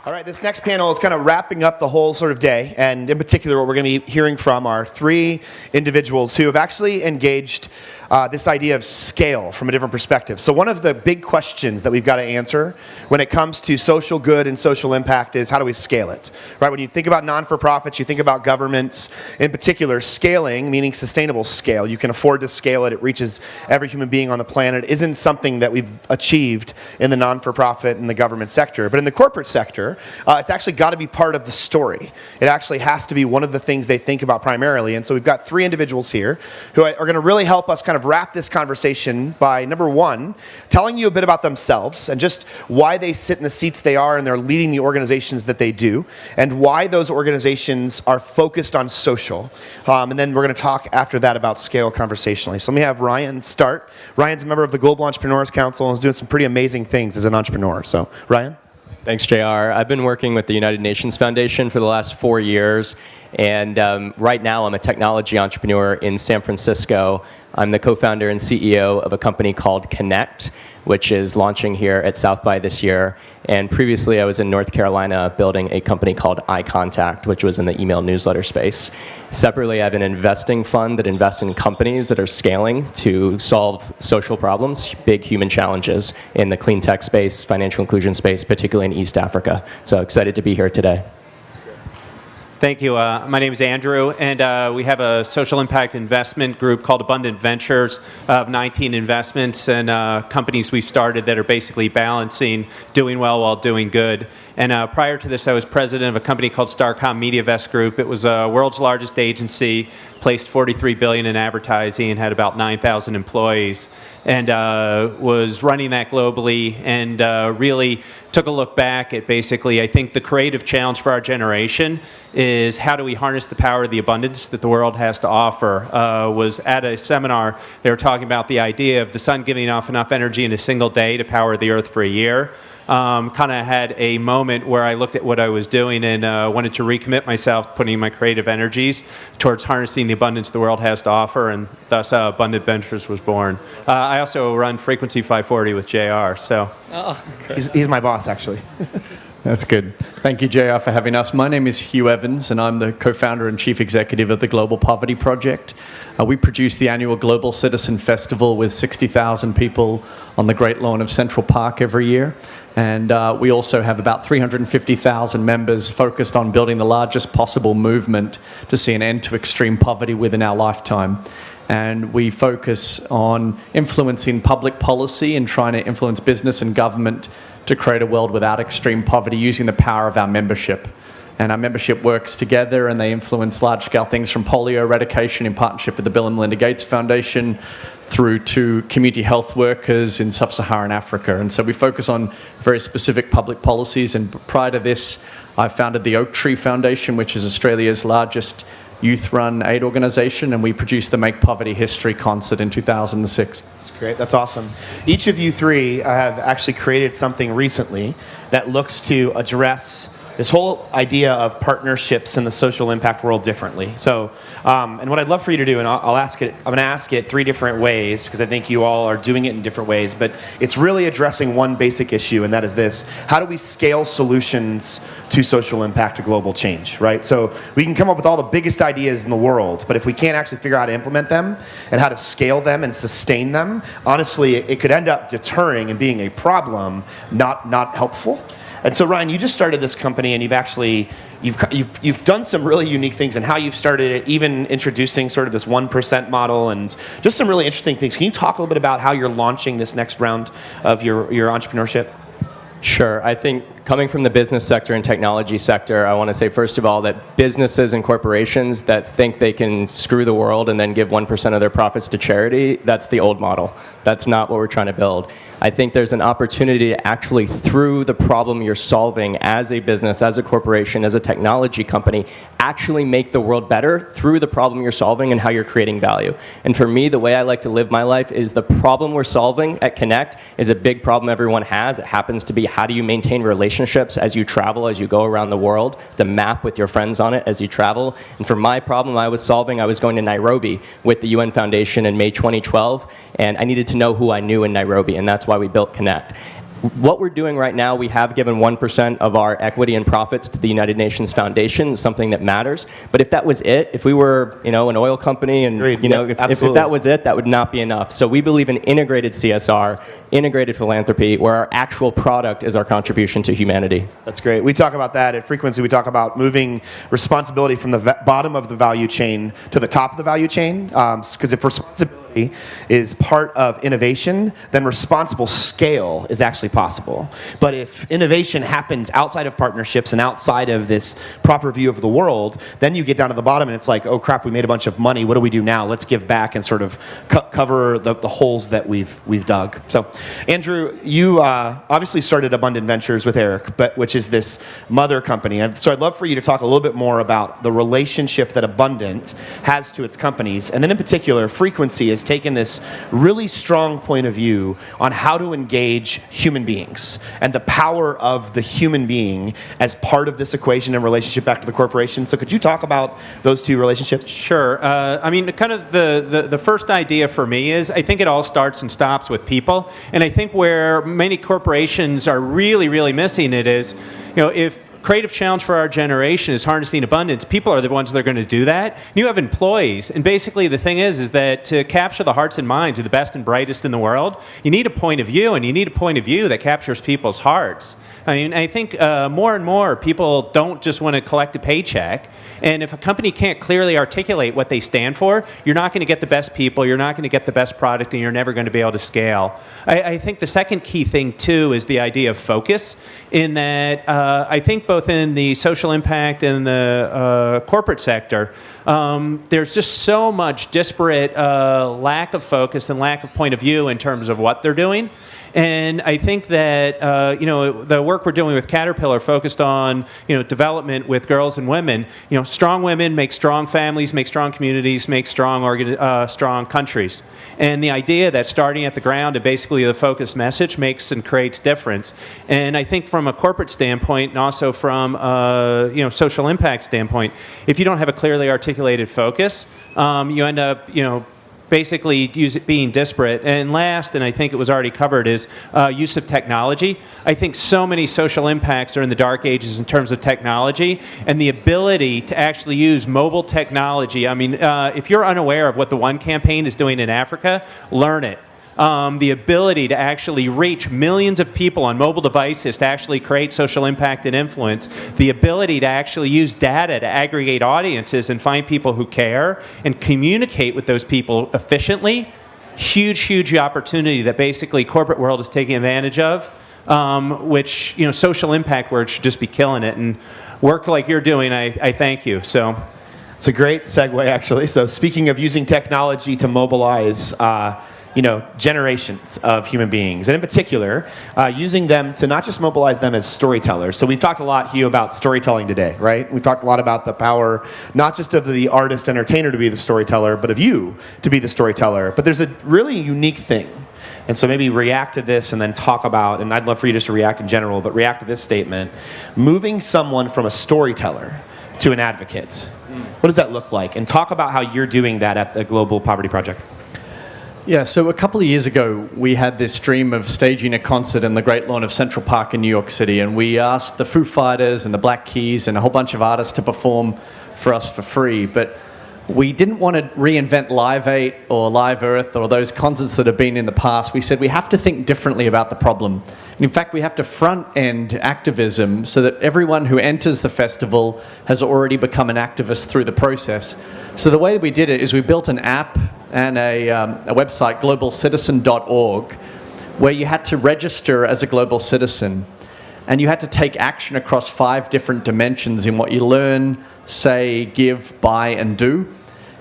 All right, this next panel is kind of wrapping up the whole sort of day, and in particular what we're going to be hearing from are three individuals who have actually engaged this idea of scale from a different perspective. So one of the big questions that we've got to answer when it comes to social good and social impact is how do we scale it? Right? When you think about non-for-profits, you think about governments, in particular scaling, meaning sustainable scale. You can afford to scale it. It reaches every human being on the planet. It isn't something that we've achieved in the non-for-profit and the government sector. But in the corporate sector, it's actually got to be part of the story. It actually has to be one of the things they think about primarily. And so we've got three individuals here who are going to really help us kind of wrap this conversation by, number one, telling you a bit about themselves and just why they sit in the seats they are and they're leading the organizations that they do, and why those organizations are focused on social. And then we're going to talk after that about scale conversationally. So let me have Ryan start. Ryan's a member of the Global Entrepreneurs Council and is doing some pretty amazing things as an entrepreneur. So, Ryan? Thanks, JR. I've been working with the United Nations Foundation for the last 4 years, and right now I'm a technology entrepreneur in San Francisco. I'm the co-founder and CEO of a company called Connect, which is launching here at South by this year. And previously I was in North Carolina building a company called iContact, which was in the email newsletter space. Separately, I have an investing fund that invests in companies that are scaling to solve social problems, big human challenges in the clean tech space, financial inclusion space, particularly in East Africa. So excited to be here today. Thank you. My name is Andrew, and we have a social impact investment group called Abundant Ventures of 19 investments and companies we've started that are basically balancing doing well while doing good. And prior to this, I was president of a company called Starcom MediaVest Group. It was the world's largest agency, placed $43 billion in advertising, and had about 9,000 employees, and was running that globally, and really took a look back at basically, I think the creative challenge for our generation is how do we harness the power of the abundance that the world has to offer. Was at a seminar, they were talking about the idea of the sun giving off enough energy in a single day to power the earth for a year. Kind of had a moment where I looked at what I was doing and wanted to recommit myself, putting my creative energies towards harnessing the abundance the world has to offer, and thus Abundant Ventures was born. I also run Frequency 540 with JR, so. He's my boss, actually. That's good. Thank you, JR, for having us. My name is Hugh Evans, and I'm the co-founder and chief executive of the Global Poverty Project. We produce the annual Global Citizen Festival with 60,000 people on the Great Lawn of Central Park every year. And we also have about 350,000 members focused on building the largest possible movement to see an end to extreme poverty within our lifetime. And we focus on influencing public policy and trying to influence business and government to create a world without extreme poverty using the power of our membership. And our membership works together, and they influence large-scale things from polio eradication in partnership with the Bill and Melinda Gates Foundation through to community health workers in sub-Saharan Africa. And so we focus on very specific public policies. And prior to this, I founded the Oak Tree Foundation, which is Australia's largest youth-run aid organization, and we produced the Make Poverty History concert in 2006. That's great. That's awesome. Each of you three have actually created something recently that looks to address this whole idea of partnerships in the social impact world differently. So, and what I'd love for you to do, and I'm going to ask it three different ways because I think you all are doing it in different ways, but it's really addressing one basic issue, and that is this: how do we scale solutions to social impact, to global change, right? So we can come up with all the biggest ideas in the world, but if we can't actually figure out how to implement them and how to scale them and sustain them, honestly, it could end up deterring and being a problem, not helpful. And so, Ryan, you just started this company, and you've done some really unique things, and how you've started it, even introducing sort of this 1% model, and just some really interesting things. Can you talk a little bit about how you're launching this next round of your entrepreneurship? Sure. I think coming from the business sector and technology sector, I want to say, first of all, that businesses and corporations that think they can screw the world and then give 1% of their profits to charity, that's the old model. That's not what we're trying to build. I think there's an opportunity to actually, through the problem you're solving as a business, as a corporation, as a technology company, actually make the world better through the problem you're solving and how you're creating value. And for me, the way I like to live my life is the problem we're solving at Connect is a big problem everyone has. It happens to be, how do you maintain relationships as you travel, as you go around the world? It's a map with your friends on it as you travel. And for my problem I was solving, I was going to Nairobi with the UN Foundation in May 2012, and I needed to know who I knew in Nairobi, and that's why we built Connect. what we're doing right now, we have given 1% of our equity and profits to the United Nations Foundation, something that matters. But if that was it, if we were, an oil company, and Agreed. if that was it, that would not be enough. So we believe in integrated CSR, integrated philanthropy, where our actual product is our contribution to humanity. That's great. We talk about that at Frequency. We talk about moving responsibility from the bottom of the value chain to the top of the value chain. Because if responsibility is part of innovation, then responsible scale is actually possible. But if innovation happens outside of partnerships and outside of this proper view of the world, then you get down to the bottom and it's like, oh crap, we made a bunch of money. What do we do now? Let's give back and sort of cover the holes that we've dug. So, Andrew, you obviously started Abundant Ventures with Eric, which is this mother company. And so I'd love for you to talk a little bit more about the relationship that Abundant has to its companies. And then in particular, Frequency has taken this really strong point of view on how to engage human beings and the power of the human being as part of this equation and relationship back to the corporation. So could you talk about those two relationships? Sure. Kind of the first idea for me is I think it all starts and stops with people. And I think where many corporations are really, really missing it is, if creative challenge for our generation is harnessing abundance, people are the ones that are going to do that. You have employees, and basically the thing is that to capture the hearts and minds of the best and brightest in the world, you need a point of view, and you need a point of view that captures people's hearts. I think more and more people don't just want to collect a paycheck, and if a company can't clearly articulate what they stand for, you're not going to get the best people, you're not going to get the best product, and you're never going to be able to scale. I think the second key thing, too, is the idea of focus, in that I think both in the social impact and the corporate sector, there's just so much disparate lack of focus and lack of point of view in terms of what they're doing. And I think that the work we're doing with Caterpillar focused on development with girls and women. Strong women make strong families, make strong communities, make strong countries. And the idea that starting at the ground and basically the focused message makes and creates difference. And I think from a corporate standpoint and also from social impact standpoint, if you don't have a clearly articulated focus, you end up basically being disparate. And last, and I think it was already covered, is use of technology. I think so many social impacts are in the dark ages in terms of technology and the ability to actually use mobile technology. If you're unaware of what the One campaign is doing in Africa, learn it. The ability to actually reach millions of people on mobile devices to actually create social impact and influence, the ability to actually use data to aggregate audiences and find people who care and communicate with those people efficiently, huge opportunity that basically corporate world is taking advantage of, which social impact work should just be killing it. And work like you're doing, I thank you. So it's a great segue, actually. So speaking of using technology to mobilize generations of human beings, and in particular, using them to not just mobilize them as storytellers. So we've talked a lot, Hugh, about storytelling today, right? We've talked a lot about the power, not just of the artist entertainer to be the storyteller, but of you to be the storyteller. But there's a really unique thing. And so maybe react to this and then talk about, and I'd love for you just to react in general, but react to this statement, moving someone from a storyteller to an advocate. What does that look like? And talk about how you're doing that at the Global Poverty Project. Yeah, so a couple of years ago, we had this dream of staging a concert in the Great Lawn of Central Park in New York City, and we asked the Foo Fighters and the Black Keys and a whole bunch of artists to perform for us for free, but we didn't want to reinvent Live 8 or Live Earth or those concerts that have been in the past. We said we have to think differently about the problem. And in fact, we have to front-end activism so that everyone who enters the festival has already become an activist through the process. So the way that we did it is we built an app and a website, globalcitizen.org, where you had to register as a global citizen. And you had to take action across 5 different dimensions in what you learn, say, give, buy, and do.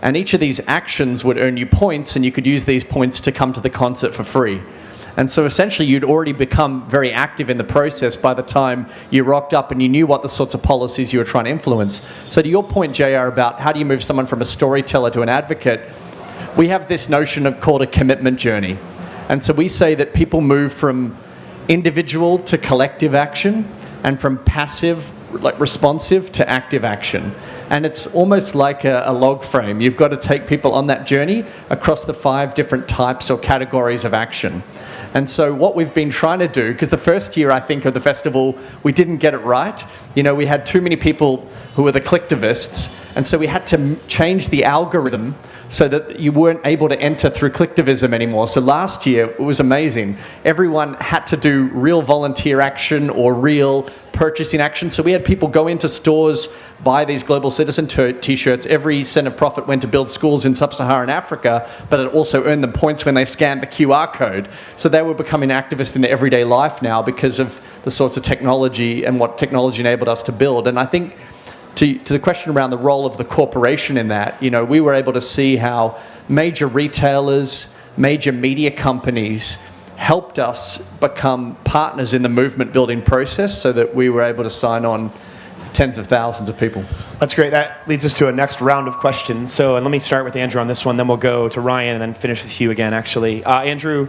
And each of these actions would earn you points, and you could use these points to come to the concert for free. And so essentially, you'd already become very active in the process by the time you rocked up and you knew what the sorts of policies you were trying to influence. So to your point, JR, about how do you move someone from a storyteller to an advocate, we have this notion called a commitment journey. And so we say that people move from individual to collective action and from passive, like responsive, to active action. And it's almost like a log frame. You've got to take people on that journey across the 5 different types or categories of action. And so what we've been trying to do, because the first year, I think, of the festival, we didn't get it right. You know, we had too many people who were the clicktivists, and so we had to change the algorithm so that you weren't able to enter through clicktivism anymore. So last year, it was amazing. Everyone had to do real volunteer action or real purchasing action. So we had people go into stores, buy these Global Citizen t-shirts. Every cent of profit went to build schools in sub-Saharan Africa, but it also earned them points when they scanned the QR code. So they were becoming activists in their everyday life now because of the sorts of technology and what technology enabled us to build. And I think to the question around the role of the corporation in that, you know, we were able to see how major retailers, major media companies helped us become partners in the movement building process so that we were able to sign on tens of thousands of people. That's great. That leads us to a next round of questions. So, and let me start with Andrew on this one, then we'll go to Ryan and then finish with Hugh again, actually. Andrew,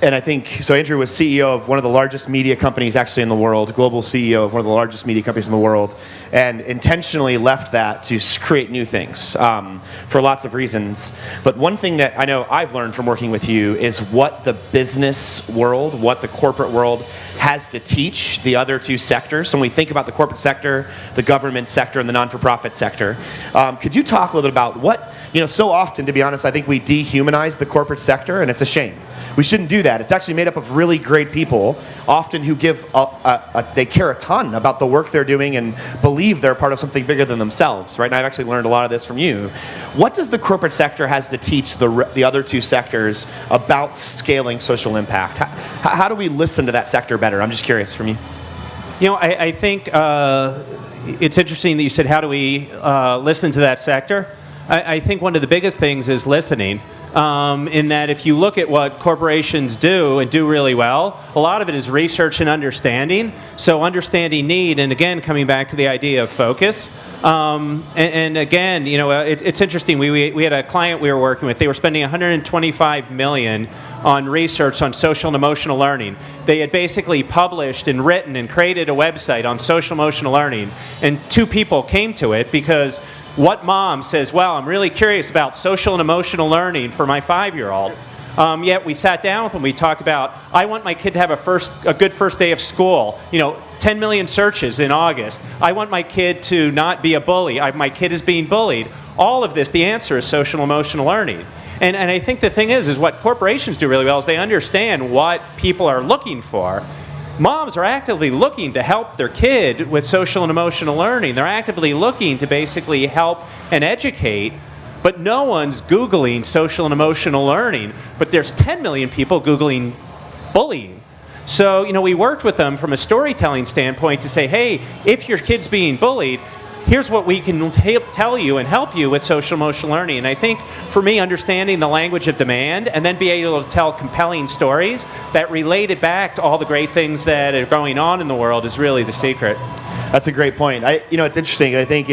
and I think, so Andrew was CEO of one of the largest media companies actually in the world, global CEO of one of the largest media companies in the world, and intentionally left that to create new things for lots of reasons. But one thing that I know I've learned from working with you is what the business world, what the corporate world has to teach the other two sectors. So when we think about the corporate sector, the government sector, and the non-for-profit sector, could you talk a little bit about what, you know, so often, to be honest, I think we dehumanize the corporate sector, and it's a shame. We shouldn't do that. It's actually made up of really great people, often who give, they care a ton about the work they're doing and believe they're part of something bigger than themselves, right? And I've actually learned a lot of this from you. What does the corporate sector has to teach the other two sectors about scaling social impact? How do we listen to that sector better? I'm just curious from you. You know, I think it's interesting that you said, how do we listen to that sector? I think one of the biggest things is listening, in that if you look at what corporations do and do really well, a lot of it is research and understanding. So understanding need, and again, coming back to the idea of focus. And again, you know, it's interesting. We had a client we were working with. They were spending $125 million on research on social and emotional learning. They had basically published and written and created a website on social emotional learning, and two people came to it because what mom says, well, I'm really curious about social and emotional learning for my 5-year-old. Yet we sat down with them, we talked about, I want my kid to have a good first day of school. You know, 10 million searches in August. I want my kid to not be a bully. My kid is being bullied. All of this, the answer is social and emotional learning. And I think the thing is what corporations do really well is they understand what people are looking for. Moms are actively looking to help their kid with social and emotional learning. They're actively looking to basically help and educate, but no one's Googling social and emotional learning. But there's 10 million people Googling bullying. So, you know, we worked with them from a storytelling standpoint to say, hey, if your kid's being bullied, here's what we can tell you and help you with social emotional learning. And I think for me, understanding the language of demand and then be able to tell compelling stories that related back to all the great things that are going on in the world is really the secret. That's a great point. You know, it's interesting. I think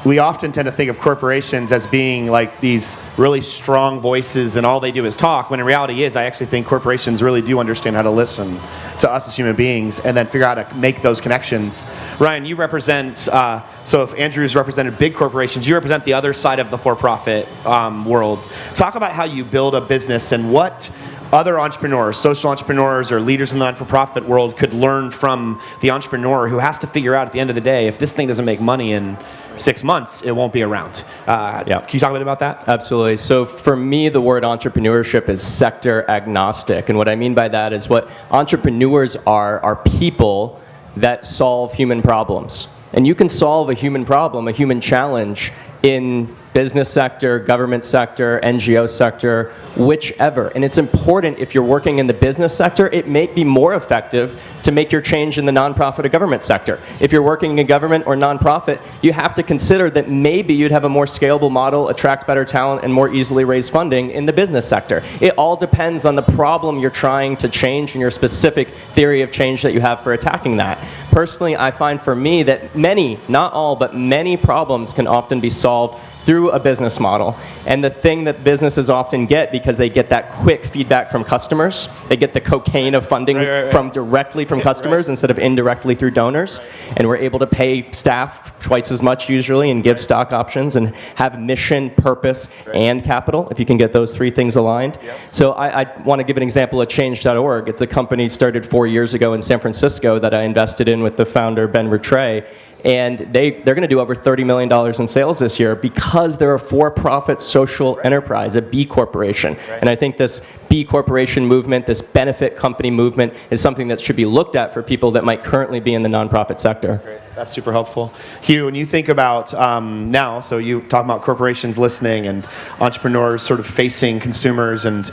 we often tend to think of corporations as being like these really strong voices and all they do is talk, when in reality I actually think corporations really do understand how to listen to us as human beings and then figure out how to make those connections. Ryan, you represent, so if Andrew's represented big corporations, you represent the other side of the for-profit world. Talk about how you build a business and what other entrepreneurs, social entrepreneurs, or leaders in the non-for-profit world could learn from the entrepreneur who has to figure out at the end of the day, if this thing doesn't make money in 6 months, it won't be around. Can you talk a bit about that? Absolutely. So for me, the word entrepreneurship is sector agnostic. And what I mean by that is what entrepreneurs are people that solve human problems. And you can solve a human problem, a human challenge, in business sector, government sector, NGO sector, whichever. And it's important, if you're working in the business sector, it may be more effective to make your change in the nonprofit or government sector. If you're working in government or nonprofit, you have to consider that maybe you'd have a more scalable model, attract better talent, and more easily raise funding in the business sector. It all depends on the problem you're trying to change and your specific theory of change that you have for attacking that. Personally, I find for me that many, not all, but many problems can often be solved through a business model. And the thing that businesses often get, because they get that quick feedback from customers, they get the cocaine of funding from directly from customers instead of indirectly through donors. And we're able to pay staff twice as much usually and give stock options and have mission, purpose, and capital, if you can get those three things aligned. So I want to give an example of Change.org. It's a company started 4 years ago in San Francisco that I invested in with the founder, Ben Rattray. And they're going to do over $30 million in sales this year because they're a for-profit social enterprise, a B corporation. And I think this B corporation movement, this benefit company movement, is something that should be looked at for people that might currently be in the nonprofit sector. That's great. That's super helpful. Hugh, when you think about now, so you talk about corporations listening and entrepreneurs sort of facing consumers and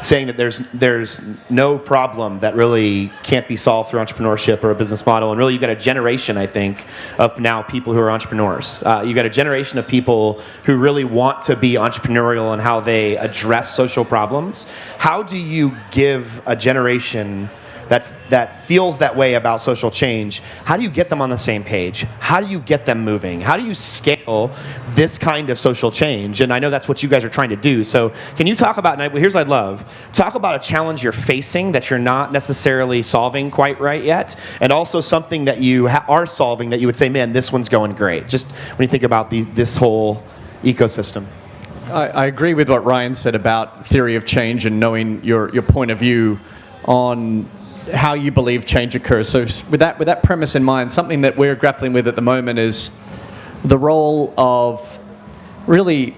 saying that there's no problem that really can't be solved through entrepreneurship or a business model. And really, you've got a generation, I think, of now people who are entrepreneurs. You've got a generation of people who really want to be entrepreneurial in how they address social problems. How do you give a generation that feels that way about social change, how do you get them on the same page? How do you get them moving? How do you scale this kind of social change? And I know that's what you guys are trying to do. So can you talk about, and here's what I'd love, talk about a challenge you're facing that you're not necessarily solving quite right yet, and also something that you are solving that you would say, man, this one's going great. Just when you think about this whole ecosystem. I agree with what Ryan said about theory of change and knowing your point of view on how you believe change occurs. So with that premise in mind, something that we're grappling with at the moment is the role of really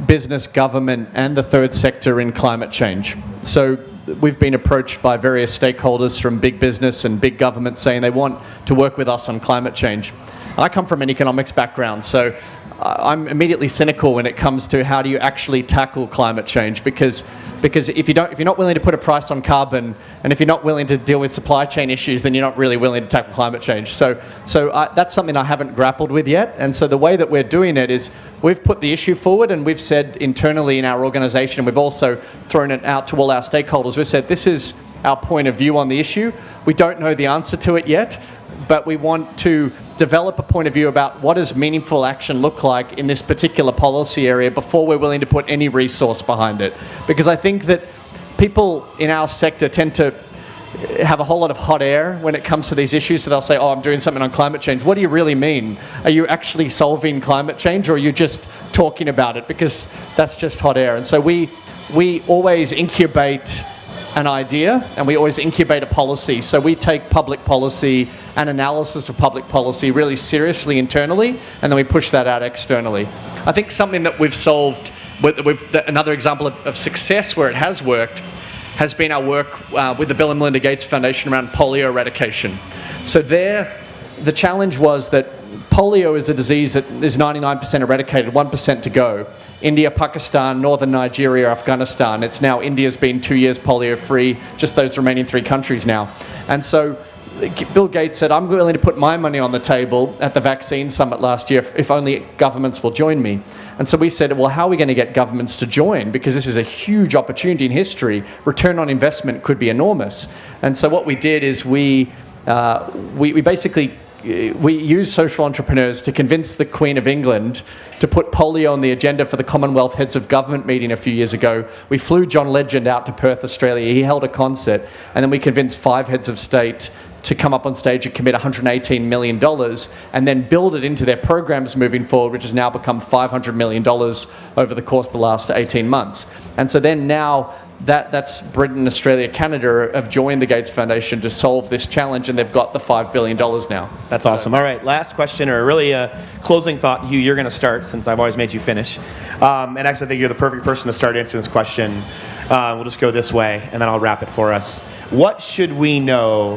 business, government, and the third sector in climate change. So we've been approached by various stakeholders from big business and big government saying they want to work with us on climate change. I come from an economics background, so I'm immediately cynical when it comes to how do you actually tackle climate change, because if you're not willing to put a price on carbon, and if you're not willing to deal with supply chain issues, then you're not really willing to tackle climate change. So that's something I haven't grappled with yet. And so the way that we're doing it is we've put the issue forward, and we've said internally in our organization, we've also thrown it out to all our stakeholders. We've said this is our point of view on the issue. We don't know the answer to it yet, but we want to develop a point of view about what does meaningful action look like in this particular policy area before we're willing to put any resource behind it. Because I think that people in our sector tend to have a whole lot of hot air when it comes to these issues. So they'll say, oh, I'm doing something on climate change. What do you really mean? Are you actually solving climate change, or are you just talking about it? Because that's just hot air. And so we always incubate an idea, and we always incubate a policy. So we take public policy and analysis of public policy really seriously internally, and then we push that out externally. I think something that we've solved, another example of success where it has worked, has been our work with the Bill and Melinda Gates Foundation around polio eradication. So there, the challenge was that polio is a disease that is 99% eradicated, 1% to go. India, Pakistan, northern Nigeria, Afghanistan. It's now India's been 2 years polio-free, just those remaining 3 countries now. And so Bill Gates said, I'm willing to put my money on the table at the vaccine summit last year if only governments will join me. And so we said, well, how are we going to get governments to join? Because this is a huge opportunity in history. Return on investment could be enormous. And so what we did is we basically used social entrepreneurs to convince the Queen of England to put polio on the agenda for the Commonwealth Heads of Government meeting a few years ago. We flew John Legend out to Perth, Australia. He held a concert, and then we convinced 5 heads of state to come up on stage and commit $118 million and then build it into their programs moving forward, which has now become $500 million over the course of the last 18 months. And so then now that's Britain, Australia, Canada have joined the Gates Foundation to solve this challenge, and they've got the $5 billion now. That's awesome. All right, last question, or really a closing thought. Hugh, you're going to start since I've always made you finish. And actually, I think you're the perfect person to start answering this question. We'll just go this way, and then I'll wrap it for us. What should we know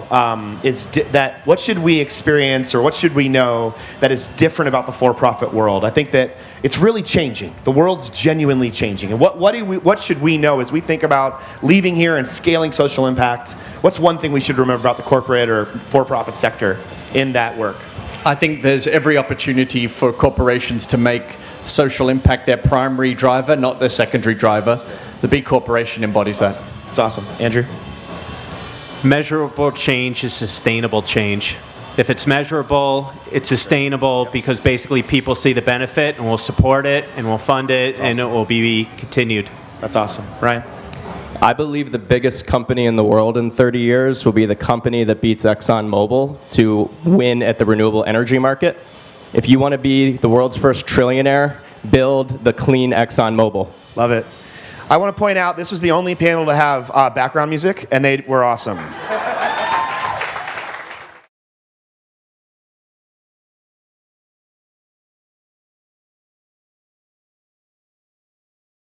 what should we experience, or what should we know that is different about the for-profit world? I think that it's really changing. The world's genuinely changing. And what should we know as we think about leaving here and scaling social impact? What's one thing we should remember about the corporate or for-profit sector in that work? I think there's every opportunity for corporations to make social impact their primary driver, not their secondary driver. The B Corporation embodies that. It's awesome. Andrew? Measurable change is sustainable change. If it's measurable, it's sustainable because basically people see the benefit and will support it and will fund it and it will be continued. That's awesome. Right? I believe the biggest company in the world in 30 years will be the company that beats ExxonMobil to win at the renewable energy market. If you want to be the world's first trillionaire, build the clean ExxonMobil. Love it. I want to point out this was the only panel to have background music, and they were awesome.